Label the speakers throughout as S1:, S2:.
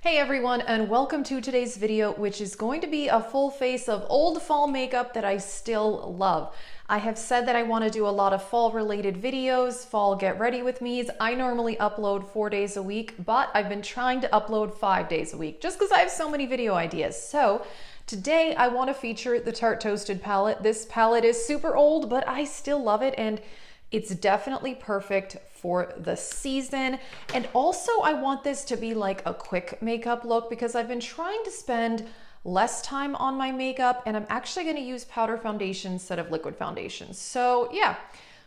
S1: Hey everyone, and welcome to today's video, which is going to be a full face of old fall makeup that I still love. I have said that I want to do a lot of fall related videos, fall get ready with me's. I normally upload 4 days a week, but I've been trying to upload 5 days a week just because I have so many video ideas. So today I want to feature the Tarte Toasted palette. This palette is super old, but I still love it, and it's definitely perfect for the season. And also I want this to be like a quick makeup look because I've been trying to spend less time on my makeup, and I'm actually going to use powder foundation instead of liquid foundation. So yeah,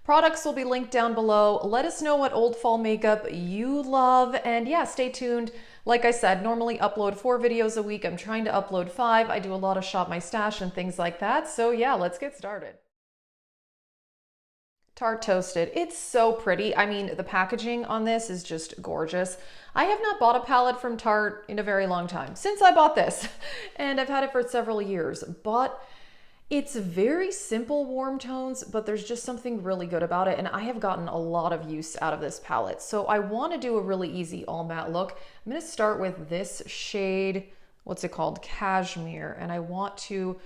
S1: products will be linked down below. Let us know what old fall makeup you love, and yeah, stay tuned. Like I said, normally upload 4 videos a week. I'm trying to upload 5. I do a lot of shop my stash and things like that. So yeah, let's get started. Tarte Toasted. It's so pretty. I mean, the packaging on this is just gorgeous. I have not bought a palette from Tarte in a very long time, since I bought this, and I've had it for several years, but it's very simple warm tones, but there's just something really good about it, and I have gotten a lot of use out of this palette. So I want to do a really easy all matte look. I'm going to start with this shade, what's it called? Cashmere, and I want to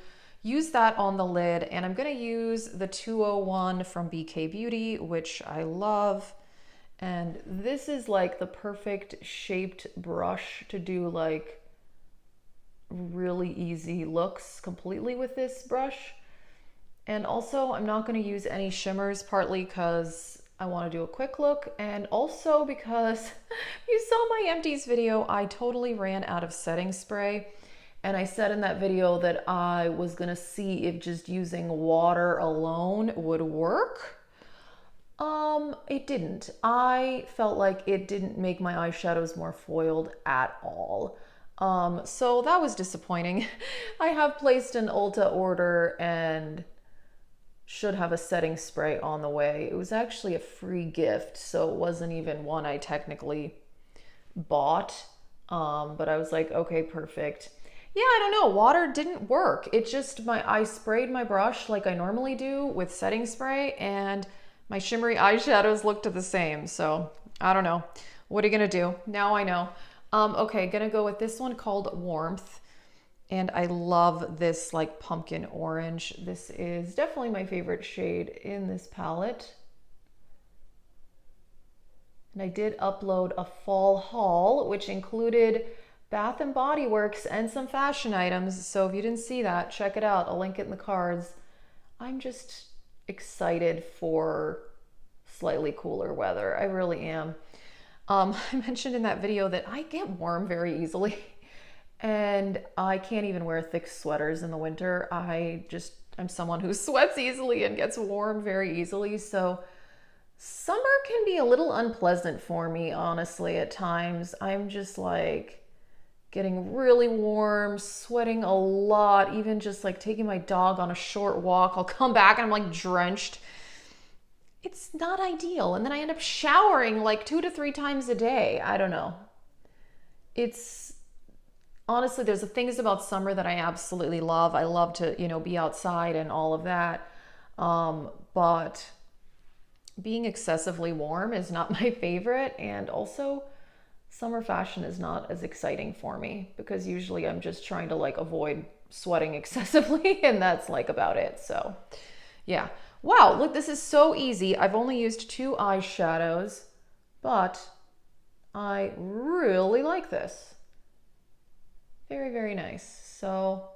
S1: use that on the lid, and I'm going to use the 201 from BK Beauty, which I love. And this is like the perfect shaped brush to do like really easy looks completely with this brush. And also I'm not going to use any shimmers, partly because I want to do a quick look, and also because you saw my empties video, I totally ran out of setting spray. And I said in that video that I was gonna see if just using water alone would work. It didn't. I felt like it didn't make my eyeshadows more foiled at all. So that was disappointing. I have placed an Ulta order and should have a setting spray on the way. It was actually a free gift, so it wasn't even one I technically bought. But I was like, okay, perfect. Yeah, I don't know, water didn't work. It just, I sprayed my brush like I normally do with setting spray, and my shimmery eyeshadows looked the same. So I don't know. What are you gonna do? Now I know. Okay, gonna go with this one called Warmth. And I love this like pumpkin orange. This is definitely my favorite shade in this palette. And I did upload a fall haul, which included Bath and Body Works and some fashion items. So if you didn't see that, check it out. I'll link it in the cards. I'm just excited for slightly cooler weather. I really am. I mentioned in that video that I get warm very easily, and I can't even wear thick sweaters in the winter. I'm someone who sweats easily and gets warm very easily. So summer can be a little unpleasant for me, honestly, at times. I'm just like getting really warm, sweating a lot, even just like taking my dog on a short walk. I'll come back and I'm like drenched. It's not ideal. And then I end up showering like 2 to 3 times a day. I don't know. It's honestly, there's the things about summer that I absolutely love. I love to, be outside and all of that. But being excessively warm is not my favorite. And also, summer fashion is not as exciting for me because usually I'm just trying to like avoid sweating excessively, and that's like about it. So yeah. Wow, look, this is so easy. I've only used 2 eyeshadows, but I really like this. Very, very nice. So,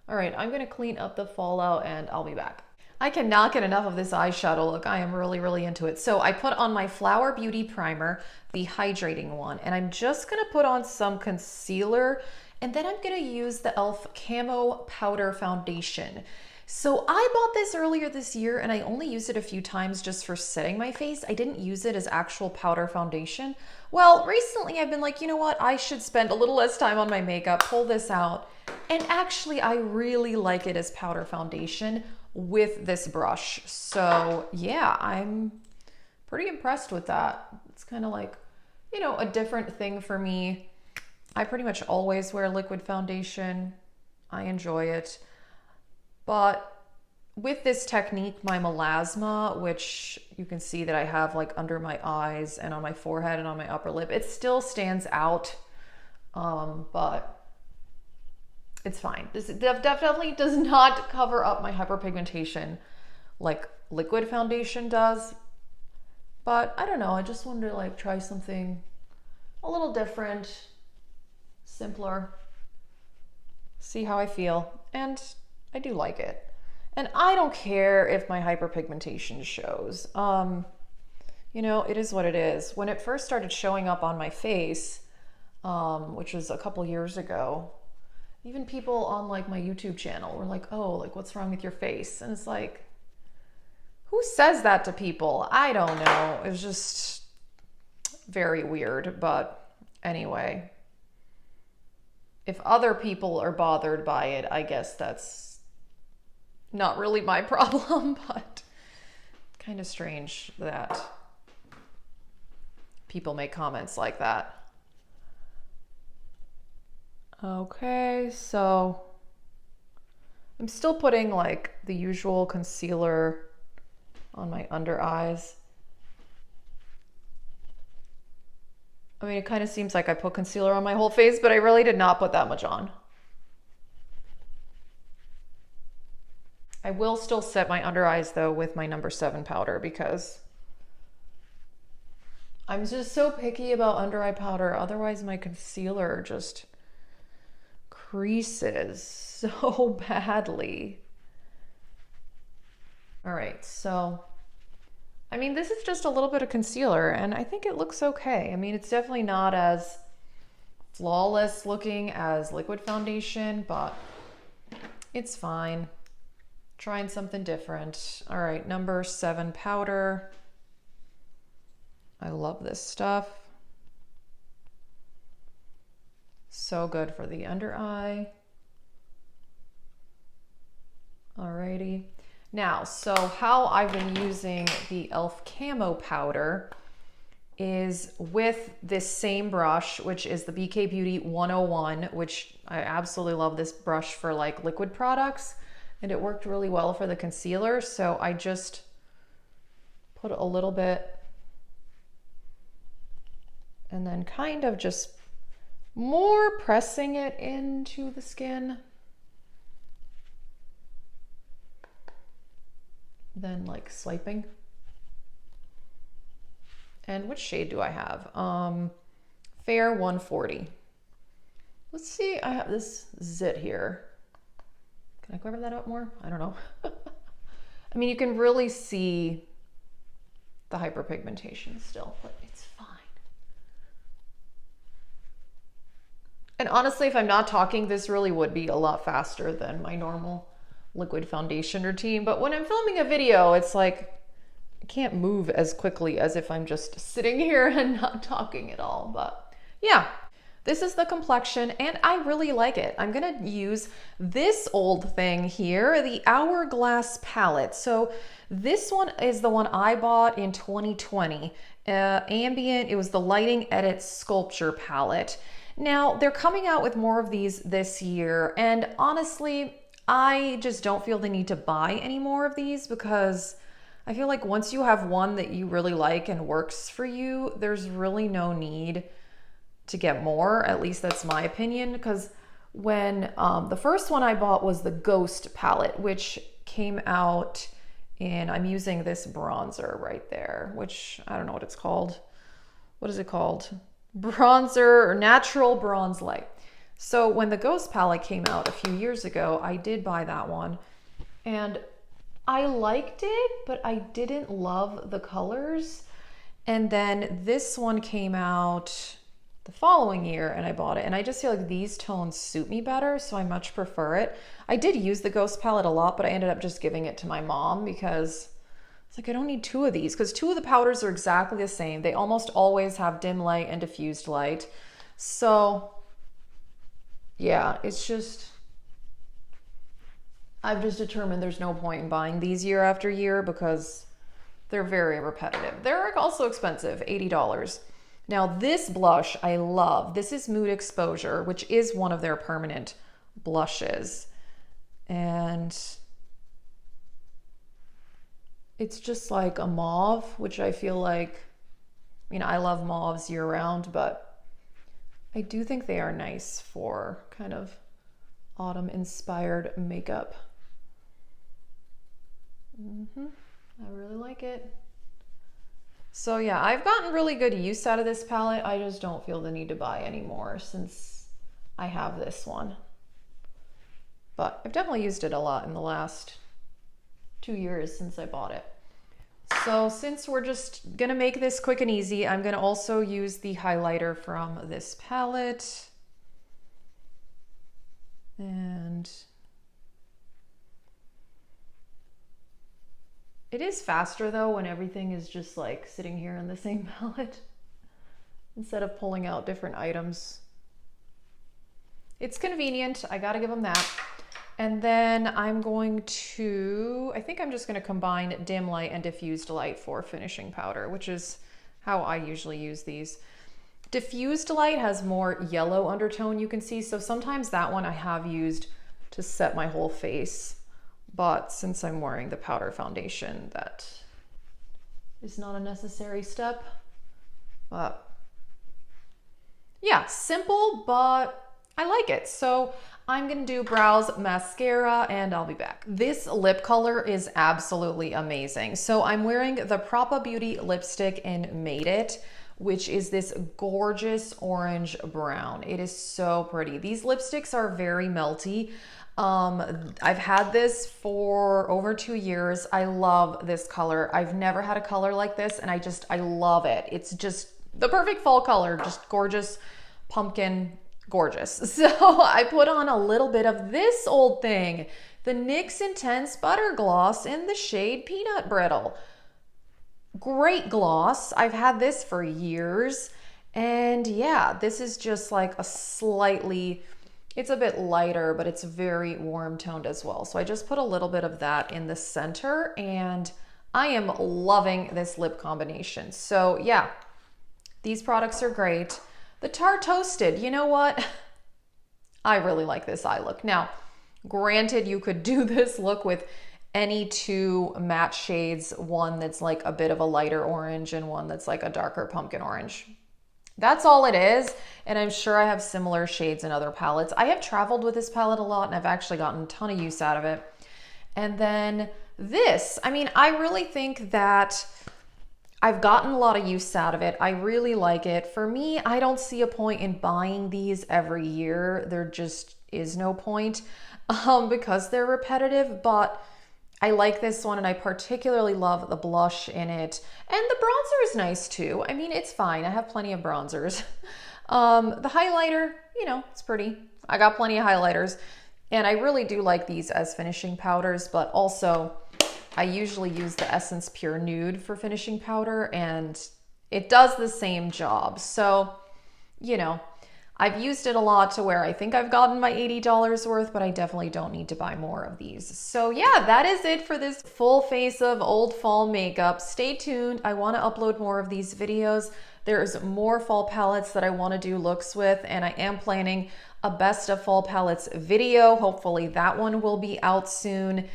S1: all right, I'm gonna clean up the fallout and I'll be back. I cannot get enough of this eyeshadow look. I am really, really into it. So I put on my Flower Beauty primer, the hydrating one, and I'm just gonna put on some concealer, and then I'm gonna use the e.l.f. Camo Powder Foundation. So I bought this earlier this year, and I only used it a few times just for setting my face. I didn't use it as actual powder foundation. Well, recently I've been like, you know what? I should spend a little less time on my makeup, pull this out, and actually I really like it as powder foundation with this brush. So yeah, I'm pretty impressed with that. It's kind of like, a different thing for me. I pretty much always wear liquid foundation. I enjoy it. But with this technique, my melasma, which you can see that I have like under my eyes and on my forehead and on my upper lip, it still stands out But it's fine. This definitely does not cover up my hyperpigmentation like liquid foundation does. But I don't know, I just wanted to like try something a little different, simpler, see how I feel, and I do like it. And I don't care if my hyperpigmentation shows. You know, it is what it is. When it first started showing up on my face, which was a couple years ago, even people on like my YouTube channel were like, oh, like what's wrong with your face? And it's like, who says that to people? I don't know. It was just very weird. But anyway, if other people are bothered by it, I guess that's not really my problem, but kind of strange that people make comments like that. Okay, so I'm still putting like the usual concealer on my under eyes. I mean, it kind of seems like I put concealer on my whole face, but I really did not put that much on. I will still set my under eyes though with my number 7 powder because I'm just so picky about under eye powder. Otherwise my concealer just creases so badly. All right, so I mean, this is just a little bit of concealer and I think it looks okay. I mean, it's definitely not as flawless looking as liquid foundation, but it's fine. Trying something different. All right, number 7 powder. I love this stuff. So good for the under eye. Alrighty. Now, so how I've been using the e.l.f. Camo powder is with this same brush, which is the BK Beauty 101, which I absolutely love this brush for like liquid products, and it worked really well for the concealer. So I just put a little bit and then kind of just more pressing it into the skin than like swiping. And which shade do I have? Fair 140. Let's see, I have this zit here. Can I cover that up more? I don't know. I mean, you can really see the hyperpigmentation still, but it's fine. And honestly, if I'm not talking, this really would be a lot faster than my normal liquid foundation routine. But when I'm filming a video, it's like, I can't move as quickly as if I'm just sitting here and not talking at all. But yeah, this is the complexion and I really like it. I'm gonna use this old thing here, the Hourglass palette. So this one is the one I bought in 2020. Ambient, it was the Lighting Edit Sculpture palette. Now they're coming out with more of these this year. And honestly, I just don't feel the need to buy any more of these because I feel like once you have one that you really like and works for you, there's really no need to get more. At least that's my opinion. Because when the first one I bought was the Ghost palette, which came out in, I'm using this bronzer right there, which I don't know what it's called. What is it called? Bronzer or Natural Bronze Light. So when the Ghost palette came out a few years ago, I did buy that one and I liked it, but I didn't love the colors. And then this one came out the following year and I bought it and I just feel like these tones suit me better, so I much prefer it. I did use the Ghost palette a lot, but I ended up just giving it to my mom because it's like I don't need 2 of these because 2 of the powders are exactly the same. They almost always have dim light and diffused light. So yeah, it's just, I've just determined there's no point in buying these year after year because they're very repetitive. They're also expensive, $80. Now this blush I love. This is Mood Exposure, which is one of their permanent blushes. And it's just like a mauve, which I feel like, I mean, I love mauves year round, but I do think they are nice for kind of autumn inspired makeup. I really like it. So yeah, I've gotten really good use out of this palette. I just don't feel the need to buy any more since I have this one. But I've definitely used it a lot in the last 2 years since I bought it. So since we're just gonna make this quick and easy, I'm gonna also use the highlighter from this palette. And it is faster though when everything is just like sitting here in the same palette instead of pulling out different items. It's convenient, I gotta give them that. And then I'm going to, I think I'm just gonna combine dim light and diffused light for finishing powder, which is how I usually use these. Diffused light has more yellow undertone, you can see, so sometimes that one I have used to set my whole face. But since I'm wearing the powder foundation, that is not a necessary step. But yeah, simple, but I like it. So I'm gonna do brows, mascara, and I'll be back. This lip color is absolutely amazing. So I'm wearing the Propa Beauty lipstick in Made It, which is this gorgeous orange brown. It is so pretty. These lipsticks are very melty. I've had this for over 2 years. I love this color. I've never had a color like this, and I love it. It's just the perfect fall color, just gorgeous, pumpkin, gorgeous. So I put on a little bit of this old thing, the NYX Intense Butter Gloss in the shade Peanut Brittle. Great gloss. I've had this for years. And yeah, this is just like a slightly, it's a bit lighter, but it's very warm toned as well. So I just put a little bit of that in the center, and I am loving this lip combination. So yeah, these products are great. The Tarte Toasted, you know what? I really like this eye look. Now, granted, you could do this look with any two matte shades, one that's like a bit of a lighter orange and one that's like a darker pumpkin orange. That's all it is, and I'm sure I have similar shades in other palettes. I have traveled with this palette a lot, and I've actually gotten a ton of use out of it. And then this, I mean, I really think that I've gotten a lot of use out of it. I really like it. For me, I don't see a point in buying these every year. There just is no point because they're repetitive, but I like this one, and I particularly love the blush in it. And the bronzer is nice too. I mean, it's fine. I have plenty of bronzers. The highlighter, you know, it's pretty. I got plenty of highlighters, and I really do like these as finishing powders, but also I usually use the Essence Pure Nude for finishing powder, and it does the same job. So, you know, I've used it a lot to where I think I've gotten my $80 worth, but I definitely don't need to buy more of these. So yeah, that is it for this full face of old fall makeup. Stay tuned. I want to upload more of these videos. There's more fall palettes that I want to do looks with, and I am planning a best of fall palettes video. Hopefully that one will be out soon.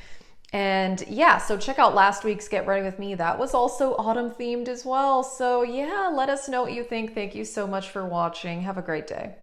S1: And yeah, so check out last week's Get Ready With Me. That was also autumn themed as well. So yeah, let us know what you think. Thank you so much for watching. Have a great day.